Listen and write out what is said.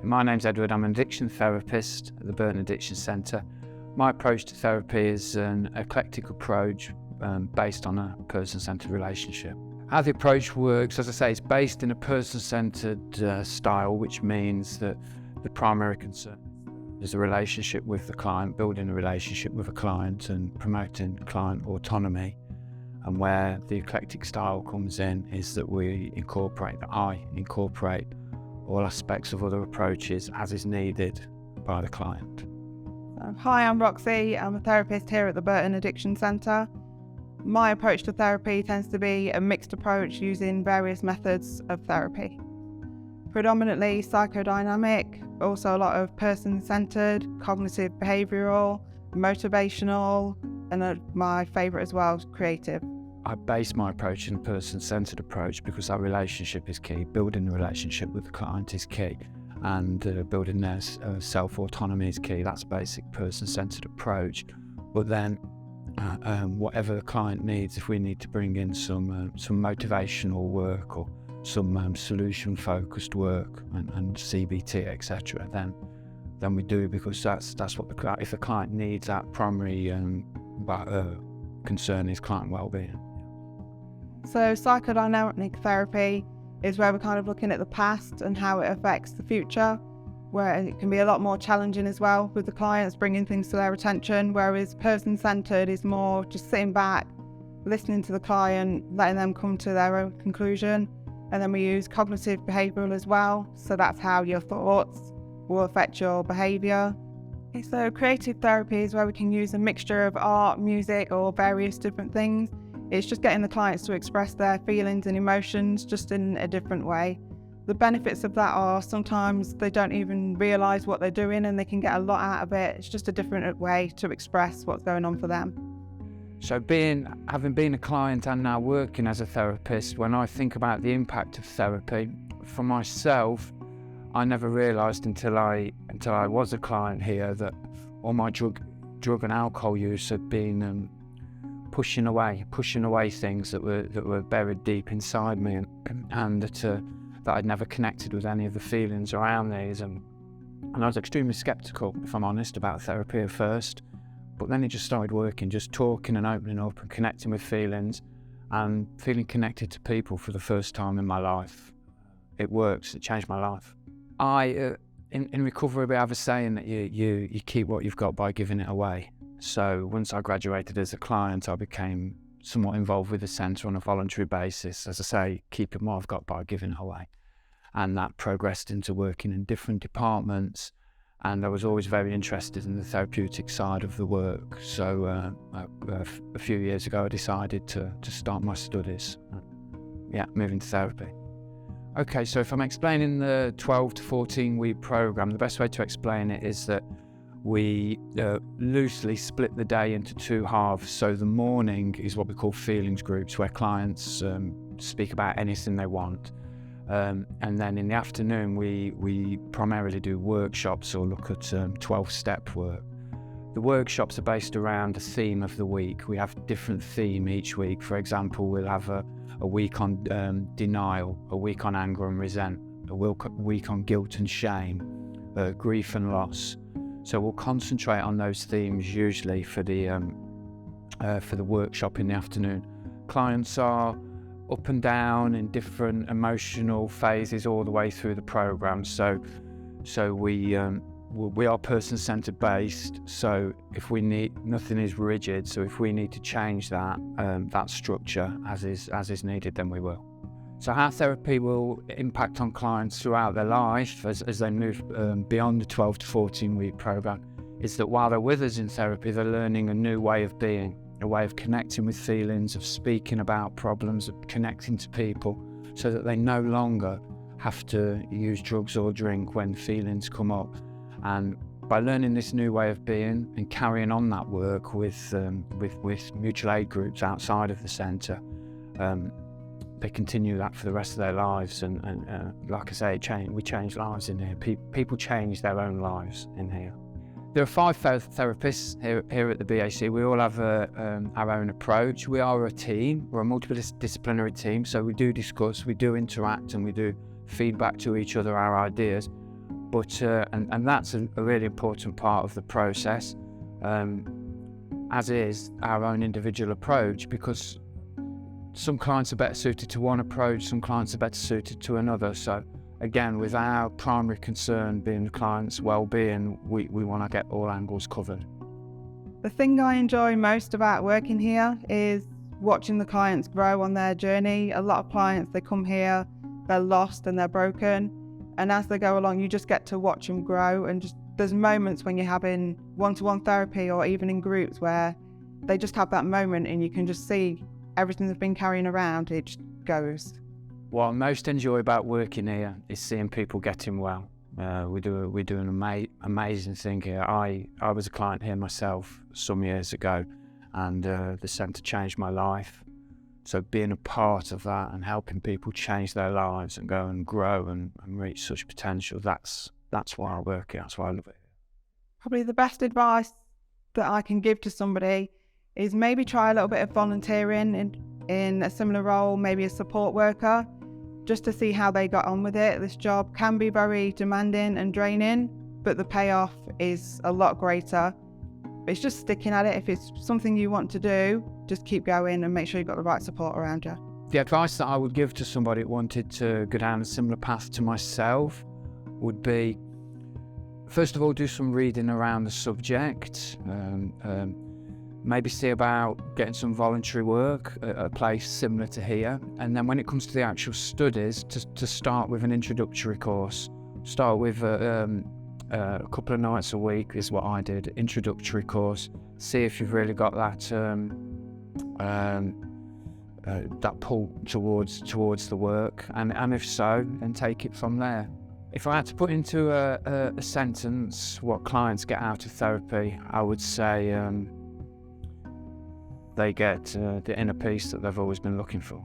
My name's Edward. I'm an addiction therapist at the Burton Addiction Centre. My approach to therapy is an eclectic approach based on a person-centred relationship. How the approach works, as I say, it's based in a person-centred style, which means that the primary concern is a relationship with the client, building a relationship with a client and promoting client autonomy. And where the eclectic style comes in is that I incorporate all aspects of other approaches as is needed by the client. Hi, I'm Roxy. I'm a therapist here at the Burton Addiction Centre. My approach to therapy tends to be a mixed approach using various methods of therapy. Predominantly psychodynamic, also a lot of person-centred, cognitive behavioural, motivational, and my favourite as well, creative. I base my approach in a person-centred approach because our relationship is key. Building a relationship with the client is key, and building their self-autonomy is key. That's a basic person-centred approach. But then whatever the client needs, if we need to bring in some motivational work or some solution-focused work and CBT, etc., then we do, because that's what if the client needs that primary concern is client well-being. So psychodynamic therapy is where we're kind of looking at the past and how it affects the future, where it can be a lot more challenging as well with the clients, bringing things to their attention, whereas person-centred is more just sitting back, listening to the client, letting them come to their own conclusion. And then we use cognitive behavioural as well, so that's how your thoughts will affect your behaviour. So creative therapy is where we can use a mixture of art, music, or various different things. It's just getting the clients to express their feelings and emotions just in a different way. The benefits of that are sometimes they don't even realise what they're doing and they can get a lot out of it. It's just a different way to express what's going on for them. So having been a client and now working as a therapist, when I think about the impact of therapy, for myself, I never realised until I was a client here that all my drug and alcohol use had been pushing away things that were buried deep inside me, and that I'd never connected with any of the feelings around these, and I was extremely sceptical, if I'm honest, about therapy at first. But then it just started working, just talking and opening up and connecting with feelings and feeling connected to people for the first time in my life. It works. It changed my life. In recovery, we have a saying that you keep what you've got by giving it away. So once I graduated as a client, I became somewhat involved with the centre on a voluntary basis. As I say, keeping what I've got by giving it away. And that progressed into working in different departments. And I was always very interested in the therapeutic side of the work. So a few years ago, I decided to start my studies. Move into therapy. Okay, so if I'm explaining the 12 to 14 week program, the best way to explain it is that we loosely split the day into two halves. So the morning is what we call feelings groups, where clients speak about anything they want. And then in the afternoon, we primarily do workshops or look at 12-step work. The workshops are based around a theme of the week. We have a different theme each week. For example, we'll have a week on denial, a week on anger and resentment, a week on guilt and shame, grief and loss. So we'll concentrate on those themes usually for the workshop in the afternoon. Clients are up and down in different emotional phases all the way through the program. So we are person-centered based. So if we need, nothing is rigid. So if we need to change that structure as is needed, then we will. So how therapy will impact on clients throughout their life as they move beyond the 12 to 14 week program is that while they're with us in therapy, they're learning a new way of being, a way of connecting with feelings, of speaking about problems, of connecting to people, so that they no longer have to use drugs or drink when feelings come up. And by learning this new way of being and carrying on that work with mutual aid groups outside of the centre, they continue that for the rest of their lives. And like I say, we change lives in here. People change their own lives in here. There are 5 therapists here at the BAC. We all have our own approach. We are a team. We're a multidisciplinary team, so we do discuss, we do interact, and we do feedback to each other our ideas. But and that's a really important part of the process, as is our own individual approach, because some clients are better suited to one approach, some clients are better suited to another. So again, with our primary concern being the client's well-being, we want to get all angles covered. The thing I enjoy most about working here is watching the clients grow on their journey. A lot of clients, they come here, they're lost and they're broken, and as they go along, you just get to watch them grow. And just there's moments when you're having one-to-one therapy or even in groups where they just have that moment and you can just see everything they've been carrying around, it just goes. What I most enjoy about working here is seeing people getting well. We do an amazing thing here. I was a client here myself some years ago, and the centre changed my life. So being a part of that and helping people change their lives and go and grow and reach such potential, that's why I work here, that's why I love it. Probably the best advice that I can give to somebody is maybe try a little bit of volunteering in a similar role, maybe a support worker, just to see how they got on with it. This job can be very demanding and draining, but the payoff is a lot greater. It's just sticking at it. If it's something you want to do, just keep going and make sure you've got the right support around you. The advice that I would give to somebody that wanted to go down a similar path to myself would be, first of all, do some reading around the subject. Maybe see about getting some voluntary work at a place similar to here. And then when it comes to the actual studies, to start with an introductory course. Start with a couple of nights a week is what I did, introductory course. See if you've really got that that pull towards the work, and if so, then take it from there. If I had to put into a sentence what clients get out of therapy, I would say they get the inner peace that they've always been looking for.